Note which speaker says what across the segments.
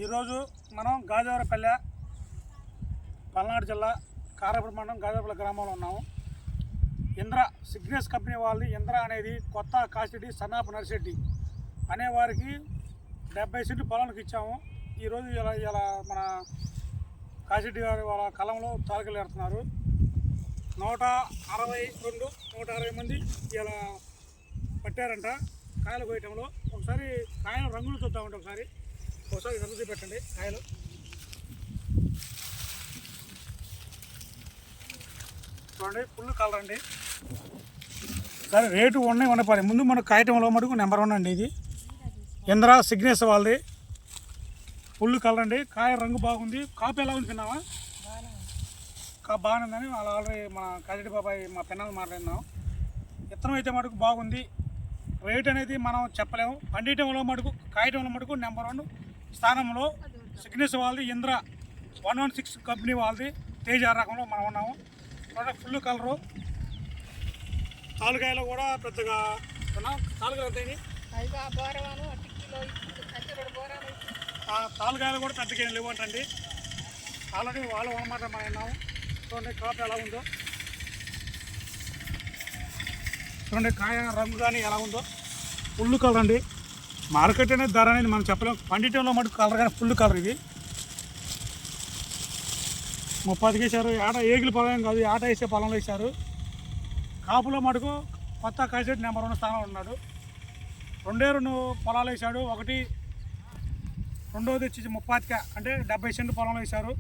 Speaker 1: ఈరోజు మనం గాజావరపల్లె పల్నాడు జిల్లా కారాపూడి మండలం గాజావరపల్లె గ్రామంలో ఉన్నాము. ఇంద్ర సిగ్నెస్ కంపెనీ వాళ్ళది ఇంద్ర అనేది కొత్త కాసిరెడ్డి సన్నాపు నర్సిరెడ్డి అనేవారికి 70 సెంట్లు పొలానికి ఇచ్చాము. ఈరోజు ఇలా మన కాసిరెడ్డి గారి వాళ్ళ కలంలో తాలకలు పెడుతున్నారు. 160 మంది ఇలా పట్టారంట కాయలు కోయటంలో. ఒకసారి కాయలు రంగులు చూద్దామంటే ఒకసారి రంగు చూపెట్టండి. కాయలు చూడండి, ఫుల్ కలర్ అండి. సరే రేటు ఉండపాలి. ముందు మన కాయటంలో మటుకు నెంబర్ 1 అండి. ఇది ఇంద్ర సిగ్నెస్ వాళ్ళది, ఫుల్ కలర్ అండి. కాయ రంగు బాగుంది. కాపు ఎలా ఉంది తిన్నావా? బాగానే ఉందని వాళ్ళు ఆల్రెడీ మన కాజిరెడ్డి బాబాయ్ మా పిన్నలు మాట్లాడినాం. విత్తనం అయితే మటుకు బాగుంది. రేట్ అనేది మనం చెప్పలేము. పండిటంలో మటుకు కాయటంలో మటుకు నెంబర్ 1 స్థానంలో సిగ్నెస్ వాళ్ళది ఇంద్ర 116 కంపెనీ వాళ్ళది తేజ రకంలో మనం ఉన్నాము. Full colour. తాలుకాయలు కూడా పెద్దగా తాలుకాయలు అంతేని తాలుకాయలు కూడా పెద్దగా లేవు అంటండి. ఆల్రెడీ వాళ్ళు అనమాట మనం విన్నాము. చూడండి కాపు ఎలా ఉందో, చూడండి కాయ రంగు కానీ ఎలా ఉందో. ఫుల్ కలర్ అండి. మార్కెట్ అనేది ధర అనేది మనం చెప్పలేము. పండిటంలో మటుకు కలర్ కానీ ఫుల్ కలర్. ఇది 30కి వేసారు. ఆట ఏగిలి పొలం కాదు, ఆట వేసే పొలంలో వేశారు. కాపులో మటుకు కొత్త కాసిరెడ్డి నెంబర్ 1 స్థానంలో ఉన్నాడు. 2 పొలాలు వేశాడు. రెండోది వచ్చి 30 అంటే 70 సెంట్లు పొలంలో వేశారు.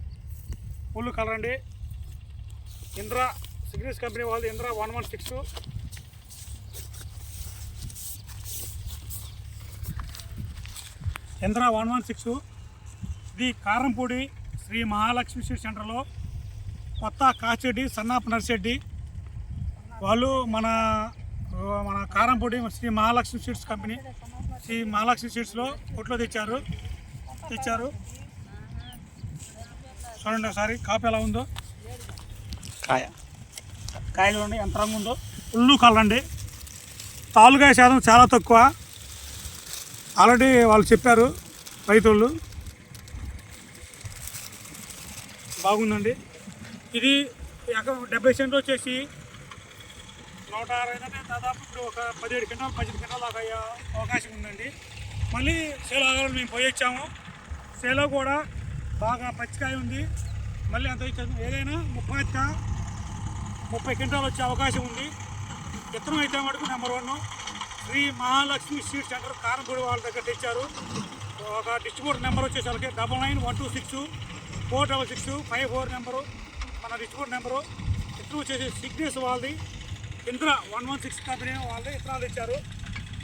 Speaker 1: ఫుల్ కలర్ అండి. ఇంద్ర సిగ్నెస్ కంపెనీ వాళ్ళది ఇంద్ర 116. ఇంద్ర 116 ఇది కారంపూడి శ్రీ మహాలక్ష్మి సీడ్ సెంటర్లో కొత్త కాసిరెడ్డి సన్నాపు నర్సిరెడ్డి వాళ్ళు మన కారంపూడి శ్రీ మహాలక్ష్మి సీడ్స్ కంపెనీ శ్రీ మహాలక్ష్మి సీడ్స్లో కొట్లో తెచ్చారు. చూడండి ఒకసారి కాపు ఎలా ఉందో. కాయ చూడండి ఎంత రంగు ఉందో. ఫుల్ కలర్ అండి. తాలుకాయ శాతం చాలా తక్కువ. ఆల్రెడీ వాళ్ళు చెప్పారు రైతులు. బాగుందండి. ఇది 70 సెంట్లు వచ్చేసి 160 అంటే దాదాపు ఇప్పుడు ఒక 17 క్వింటాల్ దాకా అయ్యే అవకాశం ఉందండి. మళ్ళీ సేల్ ఆగాలని మేము పోయొచ్చాము. సేలో కూడా బాగా పచ్చికాయ ఉంది. మళ్ళీ అంత ఇచ్చాము. ఏదైనా 30 క్వింటాలు వచ్చే అవకాశం ఉంది. విత్తనం అయితే మటుకు number 1 Shri Mahalakshmi seed centre Karempudi వాళ్ళ దగ్గర తెచ్చారు. ఒక డిస్ట్రిబ్యూటర్ నెంబర్ వచ్చేసి వాళ్ళకి 9912646654 నెంబరు మన డిస్ట్రిబ్యూటర్ నెంబరు. విత్తనం వచ్చేసి సిగ్నెస్ వాళ్ళది ఇంద్ర 116 కంపెనీ వాళ్ళది విత్తనాలు తెచ్చారు.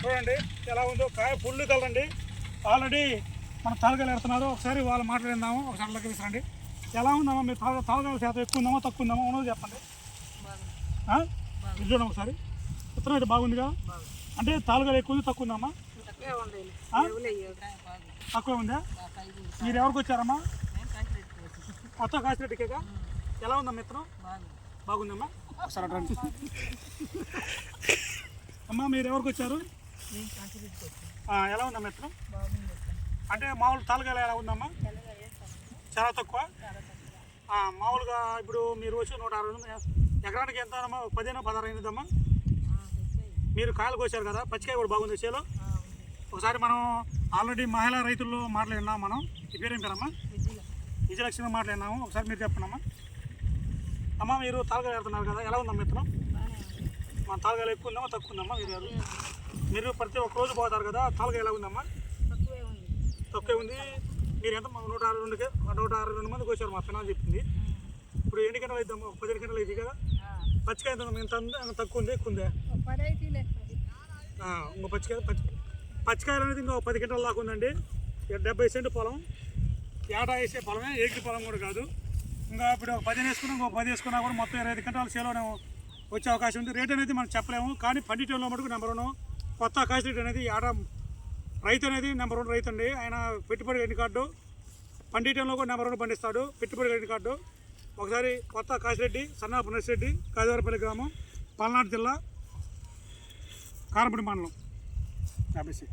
Speaker 1: చూడండి ఎలా ఉందో. కాయ ఫుల్ కలర్ అండి. ఆల్రెడీ మన తాలుకాయలు పెడుతున్నారు. ఒకసారి వాళ్ళు మాట్లాడిందాము. ఒకసారి లెక్క తీసుకురండి. ఎలా ఉందమ్మా మీరు తాలుకాయల శాతం ఎక్కువ ఉందామా తక్కువ ఉందామా ఉన్నది చెప్పండి. ఇది చూడండి ఒకసారి. విత్తనం అయితే బాగుందిగా. అంటే తాలుకాయలు ఎక్కువ ఉంది తక్కువ ఉందమ్మా? తక్కువ ఉందా? మీరు ఎవరికి వచ్చారమ్మా? కొత్త కాసిరెడ్డికేగా. ఎలా ఉందమ్మా విత్తనం? బాగుందమ్మా. ఒకసారి అడ్రండి అమ్మా. మీరు ఎవరికి వచ్చారు? ఎలా ఉందమ్మా విత్తనం? అంటే మామూలు తాలుకాయలు ఎలా ఉందమ్మా? చాలా తక్కువ. మామూలుగా ఇప్పుడు మీరు వచ్చి 160 ఎకరానికి ఎంత 15-16 అయినదమ్మా. మీరు కాయలు కోసారు కదా, పచ్చికాయ కూడా బాగుంది చేలో. ఒకసారి మనం ఆల్రెడీ మహిళా రైతుల్లో మాట్లాడినాము. మనం ఈ పేరేం పేరమ్మా? విజయలక్ష్మి మాట్లాడినాము. ఒకసారి మీరు చెప్పండి అమ్మా. అమ్మ మీరు తాలుకాయలు పెడుతున్నారు కదా, ఎలా ఉందమ్మా విత్తనం? మన తాలుకాయలు ఎక్కువ ఉందమ్మా తక్కువ ఉందమ్మా? మీరు ప్రతి ఒక్క రోజు పోతారు కదా, తాలుకాయ ఎలా ఉందమ్మా? తక్కువే ఉంది. మీరు ఎంత 162 మందికి వచ్చారు మా పిల్లలు చెప్పింది. ఇప్పుడు ఎన్ని గంటలు అవుతాము? 15 గంటలు అవుతుంది కదా. పచ్చికాయ ఎంత తక్కువ ఉంది ఎక్కువ ఉందా? ఇంకో పచ్చికాయలు అనేది ఇంకో 10 గంటల దాకా ఉందండి. 70 సెంటు పొలం, ఏటా వేసే పొలమే, ఏగిరి పొలం కూడా కాదు. ఇంకా ఇప్పుడు 15 వేసుకున్నా ఇంకో 10 వేసుకున్నా కూడా మొత్తం 25 క్వింటాల సేలోనే వచ్చే అవకాశం ఉంది. రేట్ అనేది మనం చెప్పలేము. కానీ పండిటంలో మటుకు నెంబర్ 1 కొత్త కాసిరెడ్డి అనేది రైతు అనేది నెంబర్ 1 రైతు అండి. ఆయన పెట్టుబడి రికార్డు పండిటంలో కూడా నెంబర్ 1 పండిస్తాడు. పెట్టుబడి రికార్డు. ఒకసారి కొత్త కాసిరెడ్డి సన్నాపు నర్సిరెడ్డి గాజావరపల్లి గ్రామం పల్నాడు జిల్లా కారంపూడి మండలం 50